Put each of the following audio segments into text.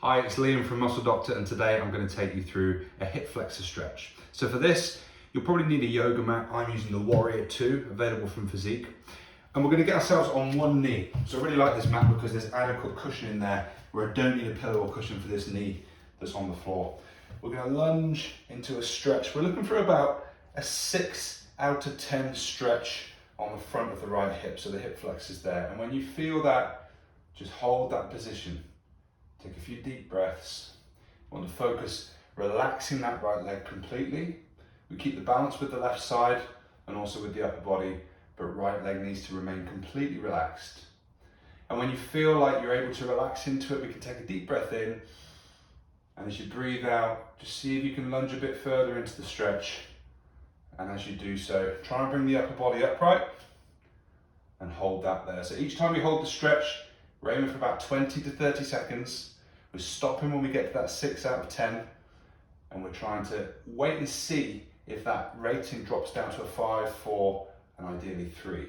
Hi, it's Liam from Muscle Doctor, and today I'm going to take you through a hip flexor stretch. So for this, you'll probably need a yoga mat. I'm using the Warrior 2, available from Physique. And we're going to get ourselves on one knee. So I really like this mat because there's adequate cushion in there where I don't need a pillow or cushion for this knee that's on the floor. We're going to lunge into a stretch. We're looking for about a 6 out of 10 stretch on the front of the right hip, so the hip flex is there. And when you feel that, just hold that position. Take a few deep breaths. We want to focus relaxing that right leg completely. We keep the balance with the left side and also with the upper body, but right leg needs to remain completely relaxed. And when you feel like you're able to relax into it, we can take a deep breath in. And as you breathe out, just see if you can lunge a bit further into the stretch. And as you do so, try and bring the upper body upright and hold that there. So each time we hold the stretch, we're aiming for about 20 to 30 seconds. We're stopping when we get to that 6 out of 10, and we're trying to wait and see if that rating drops down to a 5, 4, and ideally 3.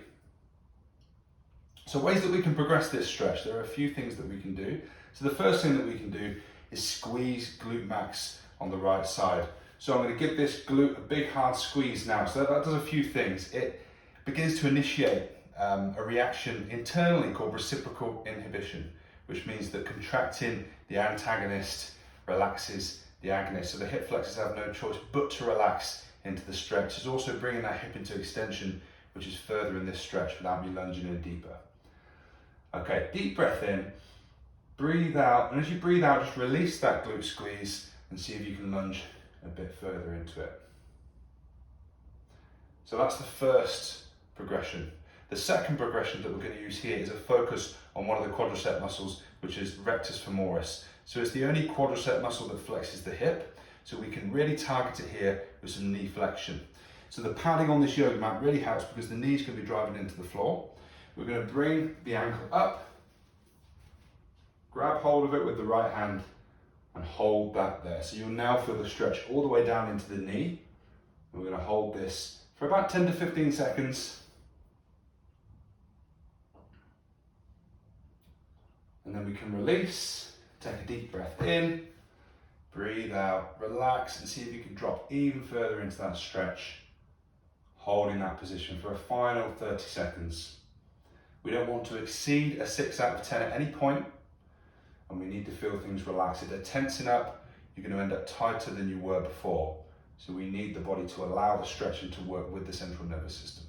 So ways that we can progress this stretch, there are a few things that we can do. So the first thing that we can do is squeeze glute max on the right side. So I'm going to give this glute a big hard squeeze now. So that does a few things. It begins to initiate a reaction internally called reciprocal inhibition, which means that contracting the antagonist relaxes the agonist. So the hip flexors have no choice but to relax into the stretch. It's also bringing that hip into extension, which is further in this stretch without me lunging in deeper. Okay, deep breath in, breathe out, and as you breathe out, just release that glute squeeze and see if you can lunge a bit further into it. So that's the first progression. The second progression that we're going to use here is a focus on one of the quadricep muscles, which is rectus femoris. So it's the only quadricep muscle that flexes the hip, so we can really target it here with some knee flexion. So the padding on this yoga mat really helps because the knee's going to be driving into the floor. We're going to bring the ankle up, grab hold of it with the right hand, and hold that there. So you'll now feel the stretch all the way down into the knee. And we're going to hold this for about 10 to 15 seconds. And then we can release, take a deep breath in, breathe out, relax, and see if you can drop even further into that stretch, holding that position for a final 30 seconds. We don't want to exceed a 6 out of 10 at any point, and we need to feel things relax. If they're tensing up, you're going to end up tighter than you were before. So we need the body to allow the stretching to work with the central nervous system.